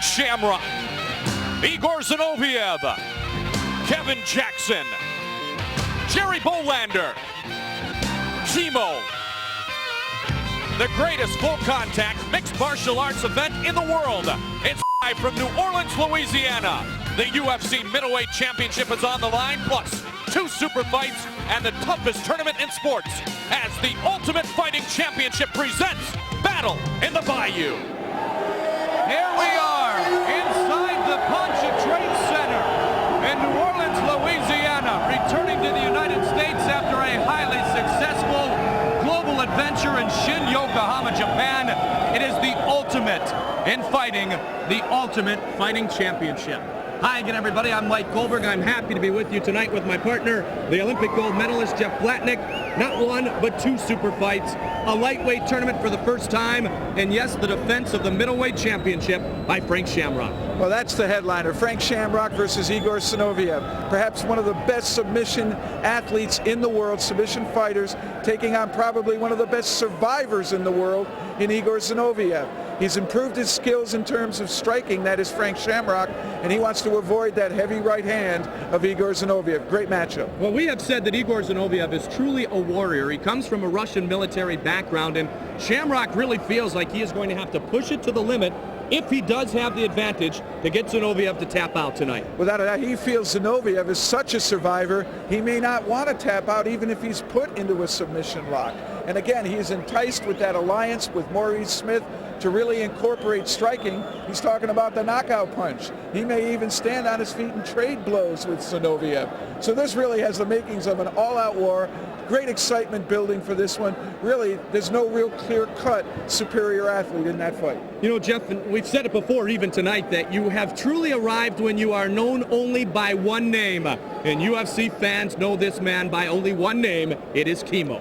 Shamrock, Igor Zinoviev, Kevin Jackson, Jerry Bolander, Chemo. The greatest full-contact mixed martial arts event in the world. It's live from New Orleans, Louisiana. The UFC Middleweight Championship is on the line, plus 2 super fights and the toughest tournament in sports as the Ultimate Fighting Championship presents Battle in the Bayou. Here we are inside the Poncha Trade Center in New Orleans, Louisiana, returning to the United States after a highly successful global adventure in Shin, Yokohama, Japan. It is the ultimate in fighting, the Ultimate Fighting Championship. Hi again, everybody. I'm Mike Goldberg. I'm happy to be with you tonight with my partner, the Olympic gold medalist, Jeff Blatnick. Not 1, but 2 super fights, a lightweight tournament for the first time, and yes, the defense of the middleweight championship by Frank Shamrock. Well, that's the headliner. Frank Shamrock versus Igor Zinoviev. Perhaps one of the best submission athletes in the world, submission fighters, taking on probably one of the best survivors in the world in Igor Zinoviev. He's improved his skills in terms of striking, that is Frank Shamrock, and he wants to avoid that heavy right hand of Igor Zinoviev. Great matchup. Well, we have said that Igor Zinoviev is truly a warrior. He comes from a Russian military background, and Shamrock really feels like he is going to have to push it to the limit if he does have the advantage to get Zinoviev to tap out tonight. Without a doubt, he feels Zinoviev is such a survivor, he may not want to tap out even if he's put into a submission lock. And again, he is enticed with that alliance with Maurice Smith to really incorporate striking. He's talking about the knockout punch. He may even stand on his feet and trade blows with Zinoviev. So this really has the makings of an all-out war. Great excitement building for this one. Really, there's no real clear-cut superior athlete in that fight. You know, Jeff, we've said it before, even tonight, that you have truly arrived when you are known only by one name. And UFC fans know this man by only one name. It is Chemo.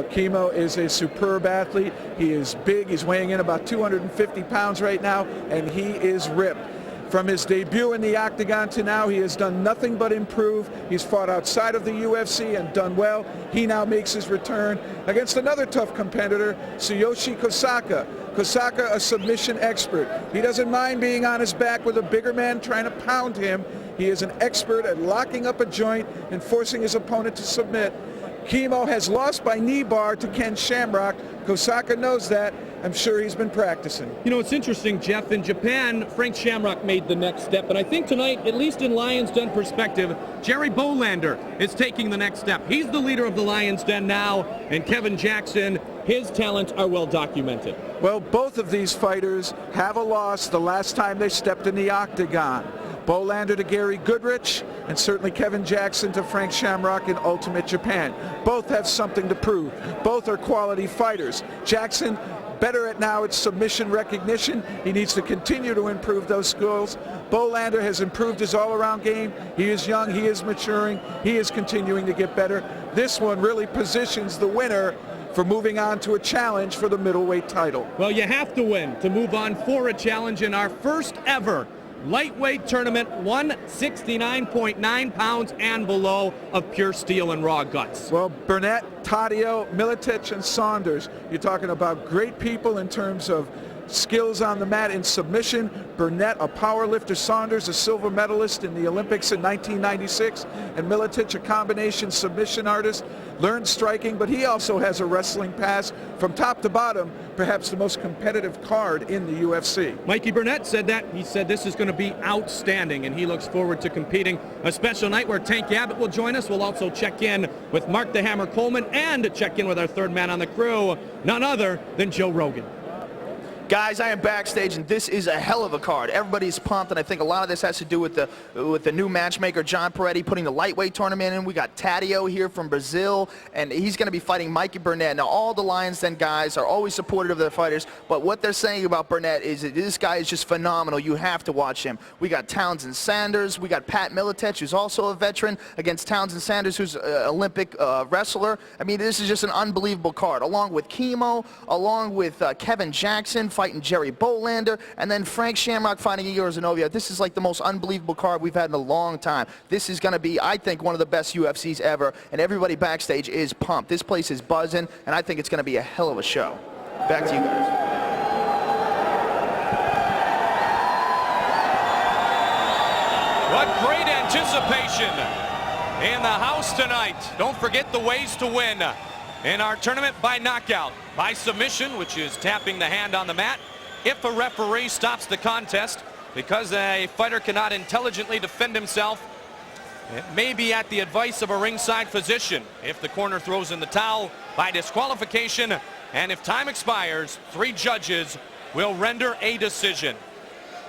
Chemo is a superb athlete. He is big. He's weighing in about 250 pounds right now, and he is ripped. From his debut in the octagon to now, he has done nothing but improve. He's fought outside of the UFC and done well. He now makes his return against another tough competitor, Tsuyoshi Kosaka. Kosaka, a submission expert. He doesn't mind being on his back with a bigger man trying to pound him. He is an expert at locking up a joint and forcing his opponent to submit. Chemo has lost by knee bar to Ken Shamrock. Kosaka knows that. I'm sure he's been practicing. You know, it's interesting, Jeff. In Japan, Frank Shamrock made the next step. And I think tonight, at least in Lions Den perspective, Jerry Bolander is taking the next step. He's the leader of the Lions Den now. And Kevin Jackson, his talents are well documented. Well, both of these fighters have a loss the last time they stepped in the octagon. Bolander to Gary Goodrich, and certainly Kevin Jackson to Frank Shamrock in Ultimate Japan. Both have something to prove. Both are quality fighters. Jackson, better at now at submission recognition. He needs to continue to improve those skills. Bolander has improved his all-around game. He is young, he is maturing, he is continuing to get better. This one really positions the winner for moving on to a challenge for the middleweight title. Well, you have to win to move on for a challenge in our first ever lightweight tournament, 169.9 pounds and below of pure steel and raw guts. Well, Burnett, Taddeo, Miletich, and Saunders, you're talking about great people in terms of skills on the mat in submission. Burnett, a power lifter. Saunders, a silver medalist in the Olympics in 1996. And Miletich, a combination submission artist. Learned striking, but he also has a wrestling past. From top to bottom, perhaps the most competitive card in the UFC. Mikey Burnett said that. He said this is going to be outstanding, and he looks forward to competing. A special night where Tank Abbott will join us. We'll also check in with Mark the Hammer Coleman and check in with our third man on the crew, none other than Joe Rogan. Guys, I am backstage, and this is a hell of a card. Everybody's pumped, and I think a lot of this has to do with the new matchmaker, John Peretti, putting the lightweight tournament in. We got Taddeo here from Brazil, and he's going to be fighting Mikey Burnett. Now, all the Lions Den guys are always supportive of their fighters, but what they're saying about Burnett is that this guy is just phenomenal. You have to watch him. We got Townsend Sanders. We got Pat Miletich, who's also a veteran, against Townsend Sanders, who's an Olympic wrestler. I mean, this is just an unbelievable card, along with Chemo, along with Kevin Jackson fighting Jerry Bolander, and then Frank Shamrock fighting Igor Zinoviev. This is like the most unbelievable card we've had in a long time. This is going to be, I think, one of the best UFCs ever, and everybody backstage is pumped. This place is buzzing, and I think it's going to be a hell of a show. Back to you guys. What great anticipation in the house tonight. Don't forget the ways to win in our tournament: by knockout, by submission, which is tapping the hand on the mat, if a referee stops the contest because a fighter cannot intelligently defend himself, it may be at the advice of a ringside physician. If the corner throws in the towel, by disqualification, and if time expires, 3 judges will render a decision.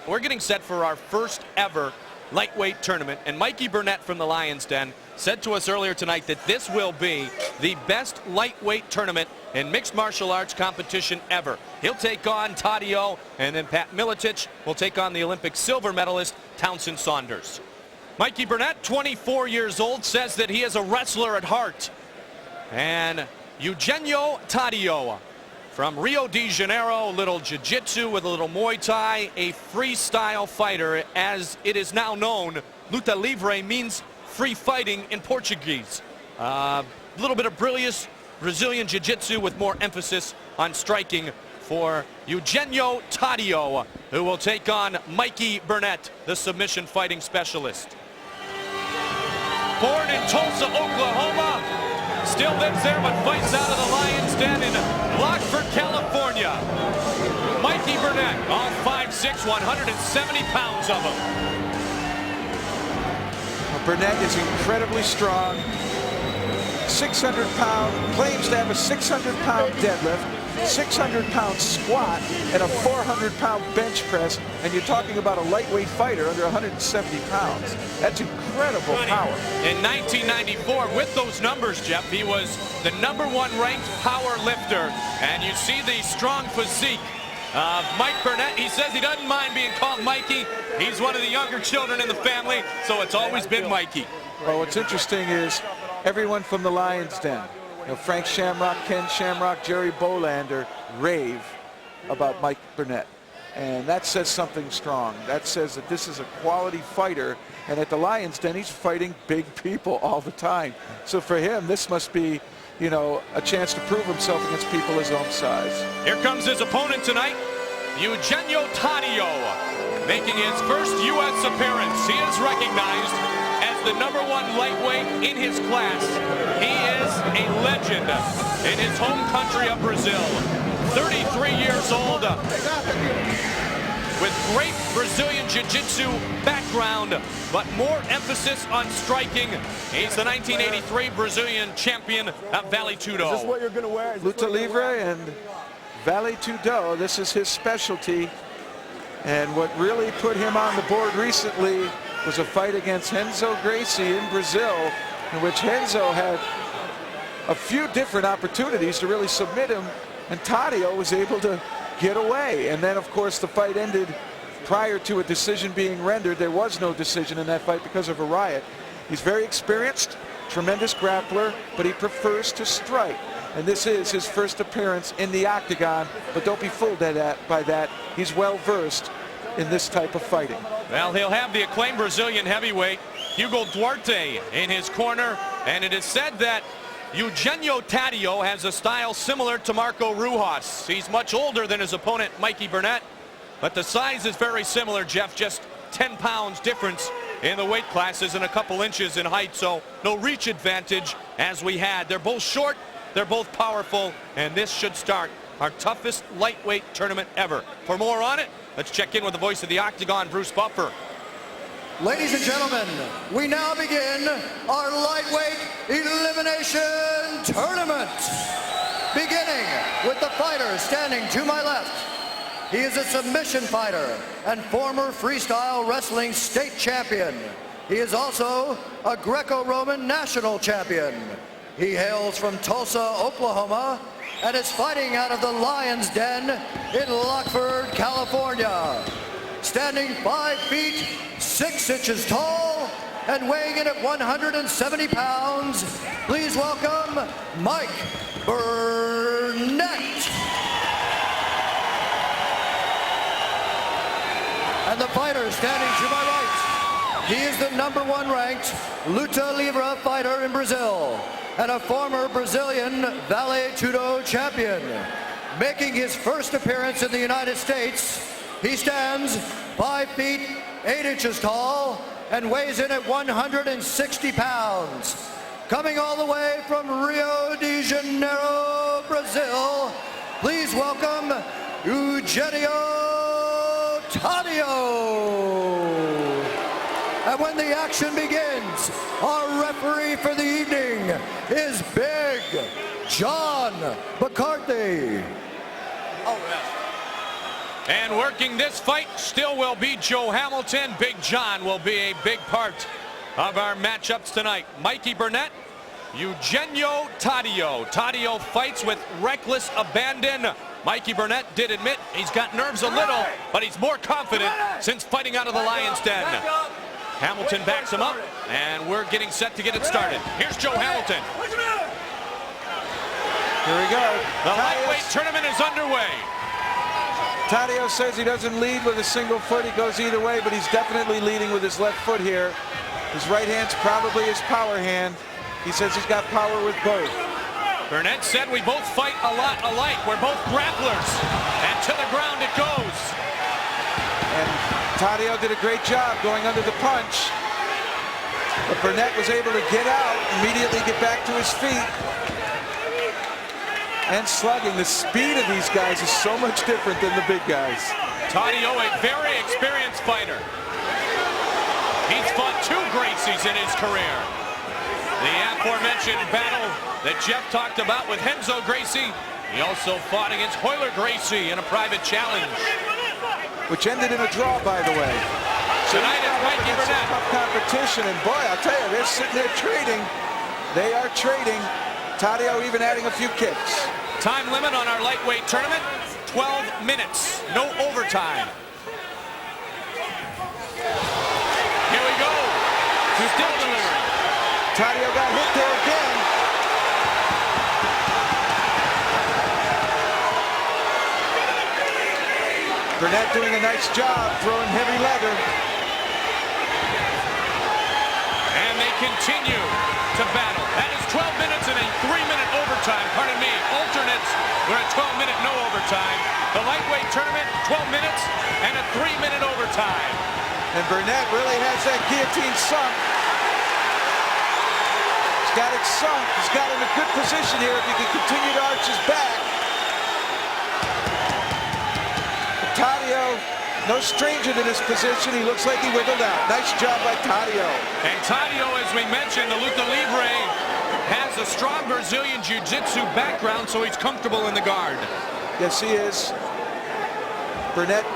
We're getting set for our first ever lightweight tournament, and Mikey Burnett from the Lions Den said to us earlier tonight that this will be the best lightweight tournament in mixed martial arts competition ever. He'll take on Tadio, and then Pat Miletich will take on the Olympic silver medalist Townsend Saunders. Mikey Burnett, 24 years old, says that he is a wrestler at heart. And Eugenio Tadio from Rio de Janeiro, a little jiu-jitsu with a little Muay Thai, a freestyle fighter. As it is now known, luta livre means free fighting in Portuguese. A little bit of Brazilian jiu-jitsu with more emphasis on striking for Eugenio Tadio, who will take on Mikey Burnett, the submission fighting specialist. Born in Tulsa, Oklahoma, still lives there but fights out of the Lions Den in Rockford, California. Mikey Burnett, all 5'6", 170 pounds of him. Burnett is incredibly strong. 600-pound, claims to have a 600-pound deadlift, 600-pound squat, and a 400-pound bench press. And you're talking about a lightweight fighter under 170 pounds. That's incredible power. In 1994, with those numbers, Jeff, he was the #1 ranked power lifter. And you see the strong physique of Mike Burnett. He says he doesn't mind being called Mikey. He's one of the younger children in the family, so it's always been Mikey. Well, what's interesting is everyone from the Lions Den, Frank Shamrock, Ken Shamrock, Jerry Bolander, rave about Mike Burnett. And that says something strong. That says that this is a quality fighter. And at the Lions Den, he's fighting big people all the time. So for him, this must be, a chance to prove himself against people his own size. Here comes his opponent tonight, Eugenio Tadio, making his first U.S. appearance. He is recognized as the #1 lightweight in his class. He is a legend in his home country of Brazil. 33 years old, with great Brazilian jiu-jitsu background, but more emphasis on striking. He's the 1983 Brazilian champion of Vale Tudo. Is this what you're going to wear? Luta Livre and Vale Tudo, this is his specialty. And what really put him on the board recently was a fight against Renzo Gracie in Brazil, in which Renzo had a few different opportunities to really submit him, and Tadio was able to get away. And then, of course, the fight ended prior to a decision being rendered. There was no decision in that fight because of a riot. He's very experienced, tremendous grappler, but he prefers to strike. And this is his first appearance in the octagon, but don't be fooled by that. He's well versed in this type of fighting. Well, he'll have the acclaimed Brazilian heavyweight Hugo Duarte in his corner, and it is said that Eugenio Tadio has a style similar to Marco Ruas. He's much older than his opponent, Mikey Burnett, but the size is very similar, Jeff. Just 10 pounds difference in the weight classes and a couple inches in height, so no reach advantage as we had. They're both short, they're both powerful, and this should start our toughest lightweight tournament ever. For more on it, let's check in with the voice of the Octagon, Bruce Buffer. Ladies and gentlemen, we now begin our lightweight elimination tournament. Beginning with the fighter standing to my left. He is a submission fighter and former freestyle wrestling state champion. He is also a Greco-Roman national champion. He hails from Tulsa, Oklahoma, and is fighting out of the Lions Den in Rockford, California. Standing 5 feet 6 inches tall and weighing in at 170 pounds, please welcome Mike Burnett. And the fighter standing to my right, he is the #1 ranked Luta Livre fighter in Brazil and a former Brazilian Vale Tudo champion. Making his first appearance in the United States, he stands 5 feet 8 inches tall and weighs in at 160 pounds. Coming all the way from Rio de Janeiro, Brazil, please welcome Eugenio Taddeo. And when the action begins, our referee for the evening is Big John McCarthy. And working this fight still will be Joe Hamilton. Big John will be a big part of our matchups tonight. Mikey Burnett, Eugenio Taddeo. Taddeo fights with reckless abandon. Mikey Burnett did admit he's got nerves a little, but he's more confident since fighting out of the Lion's Den. Hamilton backs him up, and we're getting set to get it started. Here's Joe Hamilton. Here we go. The lightweight tournament is underway. Taddeo says he doesn't lead with a single foot. He goes either way, but he's definitely leading with his left foot here. His right hand's probably his power hand. He says he's got power with both. Burnett said we both fight a lot alike. We're both grapplers. And to the ground it goes. And Taddeo did a great job going under the punch. But Burnett was able to get out, immediately get back to his feet. And slugging. The speed of these guys is so much different than the big guys. Taddeo, a very experienced fighter. He's fought 2 Gracies in his career. The aforementioned battle that Jeff talked about with Renzo Gracie. He also fought against Royler Gracie in a private challenge. Which ended in a draw, by the way. Tonight is Mikey Burnett. Tough competition, and boy, I'll tell you, they're sitting there trading. They are trading. Taddeo even adding a few kicks. Time limit on our lightweight tournament, 12 minutes, no overtime. Here we go. Still delivering. Taddeo got hit there again. Burnett doing a nice job throwing heavy leather. And they continue to battle. That is 12 minutes and a 3-minute overtime. Pardon me, alternates. We're at 12-minute no overtime. The lightweight tournament, 12 minutes and a 3-minute overtime. And Burnett really has that guillotine sunk. He's got it sunk. He's got it in a good position here if he can continue to arch his back. Taddeo, no stranger to this position. He looks like he wiggled out. Nice job by Taddeo. And Taddeo, as we mentioned, the luta libre, has a strong Brazilian jiu-jitsu background, so he's comfortable in the guard. Yes, he is. Burnett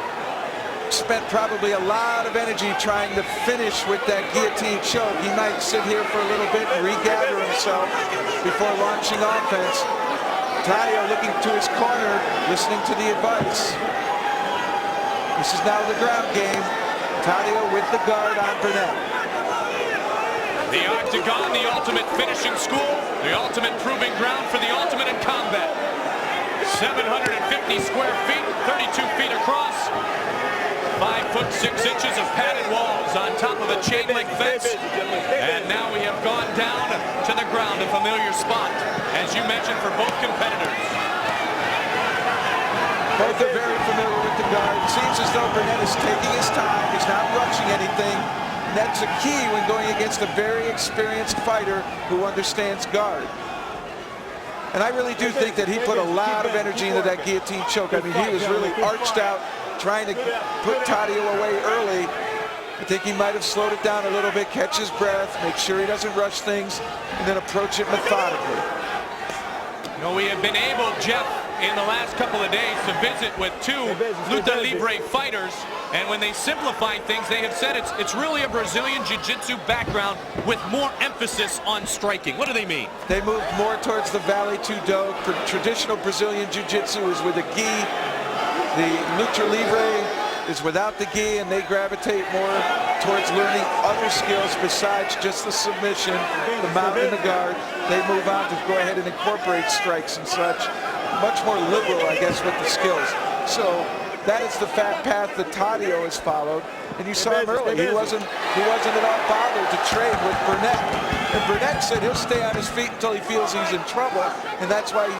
spent probably a lot of energy trying to finish with that guillotine choke. He might sit here for a little bit and regather himself before launching offense. Taddeo looking to his corner, listening to the advice. This is now the ground game. Taddeo with the guard on Burnett. The octagon, the ultimate finishing school, the ultimate proving ground for the ultimate in combat. 750 square feet, 32 feet across, 5 foot 6 inches of padded walls on top of a chain link fence. And now we have gone down to the ground, a familiar spot, as you mentioned, for both competitors. Both are very familiar with the guard. It seems as though Burnett is taking his time. He's not rushing anything. And that's a key when going against a very experienced fighter who understands guard. And I really do think that he put a lot of energy into that guillotine choke. I mean, he was really arched out, trying to put Taddeo away early. I think he might have slowed it down a little bit, catch his breath, make sure he doesn't rush things, and then approach it methodically. You know, we have been able, Jeff, in the last couple of days to visit with 2 luta libre fighters, and when they simplify things, they have said it's really a Brazilian jiu-jitsu background with more emphasis on striking. What do they mean? They moved more towards the Vale Tudo. Traditional Brazilian jiu-jitsu is with a gi. The luta libre is without the gi, and they gravitate more towards learning other skills besides just the submission, the mount and the guard. They move on to go ahead and incorporate strikes and such. Much more liberal, I guess, with the skills. So that is the path that Taddeo has followed. And you saw him early. He wasn't at all bothered to trade with Burnett. And Burnett said he'll stay on his feet until he feels he's in trouble, and that's why he